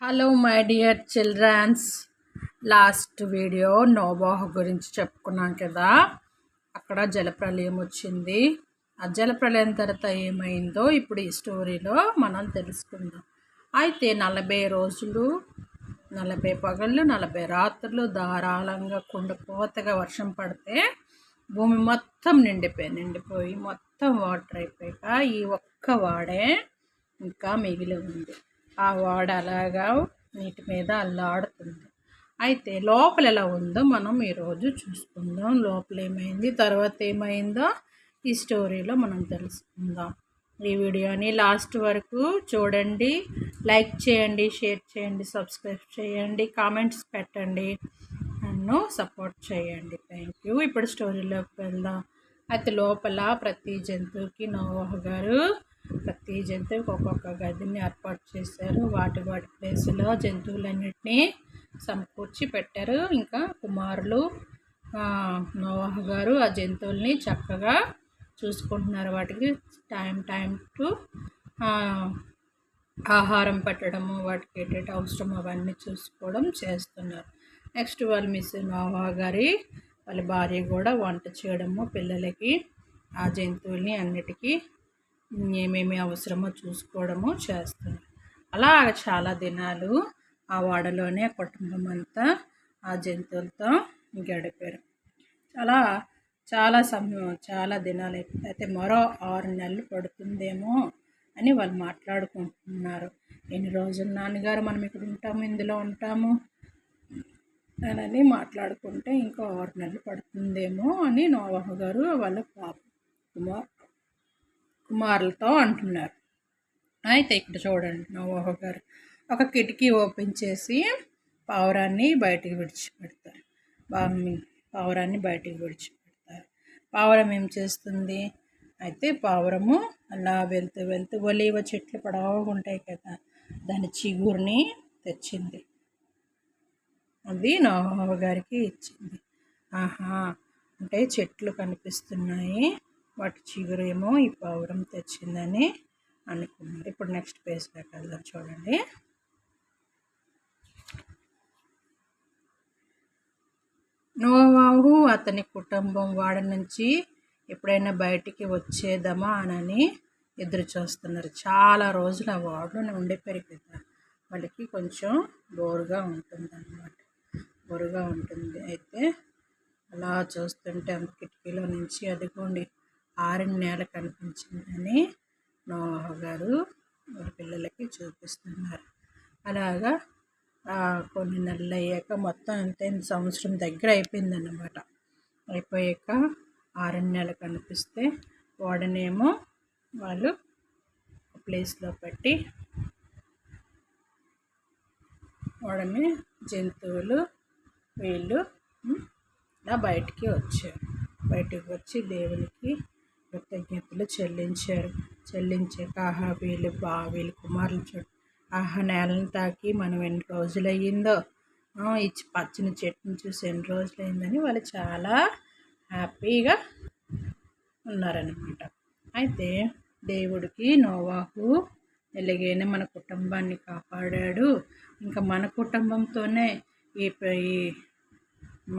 Hello my dear childrens. Last video నోవాహు గురించి చెప్పుకున్నాం కదా. అక్కడ జలప్రలయం వచ్చింది. ఆ జలప్రలయం తర్వాత ఏమైందో ఇప్పుడు ఈ స్టోరీలో మనం తెలుసుకుందాం. అయితే 40 రోజులు 40 పగళ్ళు 40 రాత్రులు ధారాళంగా కుండపోతగా వర్షం పడితే భూమి మొత్తం నిండిపోయి మొత్తం వాటర్ అయిపోయాక ఈ ఒక్క వాడే ఇంకా మిగిలి ఉంది. ఆ వాడ అలాగా నీటి మీద అల్లాడుతుంది. అయితే లోపల ఎలా ఉందో మనం ఈరోజు చూసుకుందాం. లోపల ఏమైంది, తర్వాత ఏమైందో ఈ స్టోరీలో మనం తెలుసుకుందాం. ఈ వీడియోని లాస్ట్ వరకు చూడండి, లైక్ చేయండి, షేర్ చేయండి, సబ్స్క్రైబ్ చేయండి, కామెంట్స్ పెట్టండి, నన్ను సపోర్ట్ చేయండి. Thank you. ఇప్పుడు స్టోరీలోకి వెళ్దాం. అయితే లోపల ప్రతి జంతువుకి నోవాహు గారు ప్రతి జంతువుకి ఒక్కొక్క గదిని ఏర్పాటు చేశారు. వాటి ప్లేస్లో జంతువులన్నిటినీ సమకూర్చి పెట్టారు. ఇంకా కుమారులు నోవాహు గారు ఆ జంతువుల్ని చక్కగా చూసుకుంటున్నారు. వాటికి టైం టు ఆహారం పెట్టడము, వాటికి ఏంటంటే అవసరం అవన్నీ చూసుకోవడం చేస్తున్నారు. నెక్స్ట్ వాళ్ళ మిస్ నోవాహు గారి వాళ్ళ భార్య కూడా వంట చేయడము, పిల్లలకి ఆ జంతువుల్ని అన్నిటికీ ఏమేమి అవసరమో చూసుకోవడము చేస్తున్నారు. అలా చాలా దినాలు ఆ వాడలోనే కుటుంబం అంతా ఆ జంతువులతో గడిపారు. చాలా సమయం, చాలా దినాలు అయిపోయింది. అయితే మరో 6 నెలలు పడుతుందేమో అని వాళ్ళు మాట్లాడుకుంటున్నారు. ఎన్ని రోజులు నాన్నగారు మనం ఇక్కడ ఉంటాము, ఇందులో ఉంటాము అని మాట్లాడుకుంటే ఇంకా 6 నెలలు పడుతుందేమో అని నోవాహు గారు వాళ్ళ కుమారులతో అంటున్నారు. అయితే ఇక్కడ చూడండి, నోవాహు గారు ఒక కిటికీ ఓపెన్ చేసి పావురాన్ని బయటికి విడిచిపెడతారు. పావురం ఏం చేస్తుంది, అయితే పావురము అలా వెళ్తూ ఒలీవ చెట్లు పొడవుగా ఉంటాయి కదా, దాని చిగురిని తెచ్చింది. అది నోవాహు గారికి ఇచ్చింది. అంటే చెట్లు కనిపిస్తున్నాయి, వాటి చిగురేమో ఈ పావురం తెచ్చిందని అనుకున్నారు. ఇప్పుడు నెక్స్ట్ పేజ్లోకి వెళ్దాం. చూడండి, నోవాహు అతని కుటుంబం వాడ నుంచి ఎప్పుడైనా బయటికి వచ్చేద్దామా అని ఎదురు చూస్తున్నారు. చాలా రోజులు ఆ వాడలోనే ఉండిపోయారు కదా, వాళ్ళకి కొంచెం బోరుగా ఉంటుంది. అయితే అలా చూస్తుంటే అంత కిటికీలో నుంచి అదిగోండి ఆరిన నేల కనిపించిందని నోవాహు గారు వాళ్ళ పిల్లలకి చూపిస్తున్నారు. అలాగా కొన్ని నెలలు అయ్యాక మొత్తం అంతే సంవత్సరం దగ్గర అయిపోయిందన్నమాట. అయిపోయాక ఆరిన నేల కనిపిస్తే వాడనేమో వాళ్ళు ప్లేస్లో పెట్టి వాడని జంతువులు వీళ్ళు ఇలా బయటికి వచ్చి దేవునికి కృతజ్ఞతలు చెల్లించాక వీళ్ళు కుమారులు చూడు, నేలను తాకి మనం ఎన్ని రోజులయ్యిందో, ఈ పచ్చని చెట్టుని చూసి ఎన్ని రోజులైందని వాళ్ళు చాలా హ్యాపీగా ఉన్నారనమాట. అయితే దేవుడికి నోవాహు ఎలాగైనా మన కుటుంబాన్ని కాపాడాడు, ఇంకా మన కుటుంబంతోనే ఈ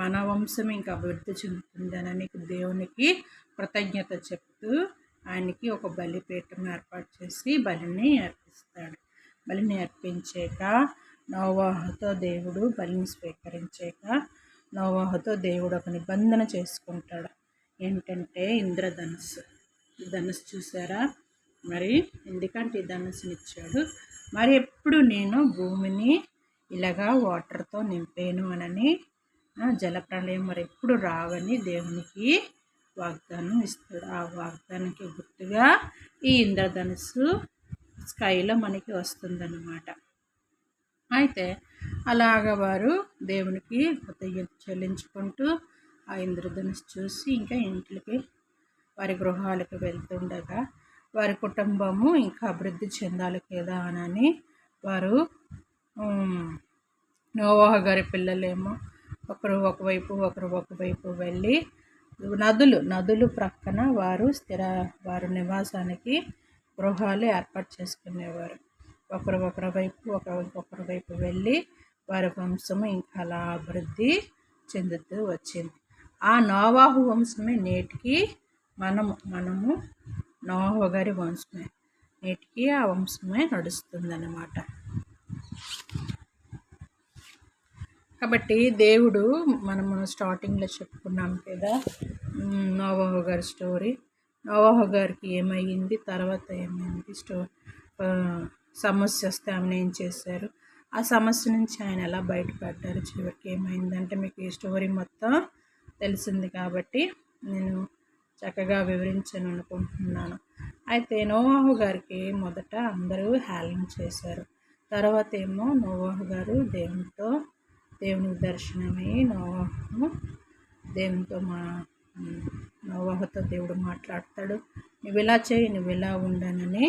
మన వంశం ఇంకా అభివృద్ధి చెందుతుందనని దేవునికి కృతజ్ఞత చెప్తూ ఆయనకి ఒక బలిపీఠం ఏర్పాటు చేసి బలిని అర్పిస్తాడు. బలిని అర్పించాక నోవాహుతో దేవుడు బలిని స్వీకరించాక నోవాహుతో దేవుడు ఒక నిబంధన చేసుకుంటాడు. ఏంటంటే ఇంద్రధనుస్సు. ఈ ధనుస్సు చూసారా, మరి ఎందుకంటే ఈ ధనుస్సుని ఇచ్చాడు, మరి ఎప్పుడు నేను భూమిని ఇలాగా వాటర్తో నింపాను అని జలప్రలయం మరి ఎప్పుడు రావని దేవునికి వాగ్దానం ఇస్తాడు. ఆ వాగ్దానానికి గుర్తుగా ఈ ఇంద్రధనుస్సు స్కైలో మనకి వస్తుందన్నమాట. అయితే అలాగ వారు దేవునికి కృతజ్ఞత చెల్లించుకుంటూ ఆ ఇంద్రధనుస్సు చూసి ఇంకా ఇంట్లోకి వారి గృహాలకు వెళ్తుండగా వారి కుటుంబము ఇంకా అభివృద్ధి చెందాలి కదా అని వారు నోవాహు గారి పిల్లలేమో ఒకరు ఒకవైపు వెళ్ళి నదులు ప్రక్కన వారు నివాసానికి గృహాలు ఏర్పాటు చేసుకునేవారు. ఒకరి వైపు ఇంకొకరి వైపు వెళ్ళి వారి వంశము ఇంకా అలా అభివృద్ధి చెందుతూ వచ్చింది. ఆ నోవాహు వంశమే నేటికి మనము నోవాహు గారి వంశమే నేటికి ఆ వంశమే నడుస్తుందన్నమాట. కాబట్టి దేవుడు మనము స్టార్టింగ్లో చెప్పుకున్నాం కదా, నోవాహు గారి స్టోరీ. నోవాహు గారికి ఏమయ్యింది, తర్వాత ఏమైంది, సమస్య వస్తే ఆమెను ఏం చేశారు, ఆ సమస్య నుంచి ఆయన ఎలా బయటపడ్డారు, చివరికి ఏమైందంటే మీకు ఈ స్టోరీ మొత్తం తెలిసింది కాబట్టి నేను చక్కగా వివరించాను అనుకుంటున్నాను. అయితే నోవాహు గారికి మొదట అందరూ హేళన చేశారు. తర్వాత ఏమో నోవాహు గారు దేవునికి దర్శనమై నోవాహుతో దేవుడు మాట్లాడతాడు. నువ్వు ఇలా చేయి, నువ్వు ఇలా ఉండనని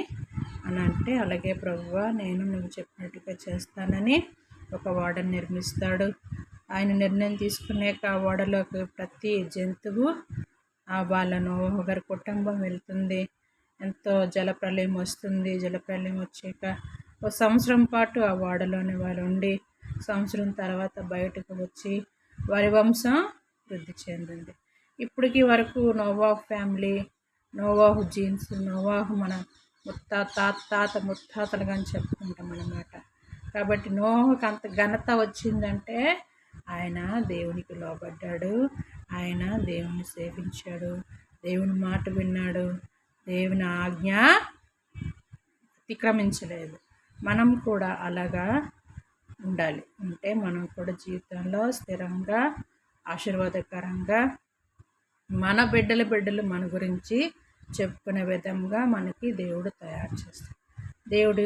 అంటే, అలాగే ప్రభువా నేను నువ్వు చెప్పినట్టుగా చేస్తానని ఒక ఓడను నిర్మిస్తాడు. ఆయన నిర్ణయం తీసుకునేక ఆ ఓడలోకి ప్రతి జంతువు వాళ్ళ నోవాహు గారి కుటుంబం వెళ్తుంది. ఎంతో జలప్రలయం వస్తుంది. జలప్రలయం వచ్చాక ఒక సంవత్సరం పాటు ఆ ఓడలోనే వారు ఉండి సంవత్సరం తర్వాత బయటకు వచ్చి వారి వంశం వృద్ధి చెందింది. ఇప్పటికి వరకు నోవాహు ఫ్యామిలీ, నోవాహు జీన్స్, నోవాహు మన తాత ముత్తాతలుగా అని చెప్పుకుంటాం అన్నమాట. కాబట్టి నోవాహుకి అంత ఘనత వచ్చిందంటే ఆయన దేవునికి లోబడ్డాడు, ఆయన దేవుని సేవించాడు, దేవుని మాట విన్నాడు, దేవుని ఆజ్ఞ అతిక్రమించలేదు. మనం కూడా అలాగా ఉండాలి. అంటే మనం కూడా జీవితంలో స్థిరంగా ఆశీర్వాదకరంగా మన బిడ్డలు మన గురించి చెప్పుకునే విధంగా మనకి దేవుడు తయారు చేస్తాడు. దేవుడు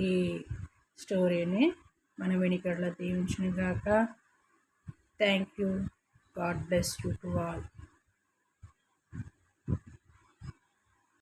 ఈ స్టోరీని మన వెనుకల్లో దీవించును గాక. Thank you. God bless you to all.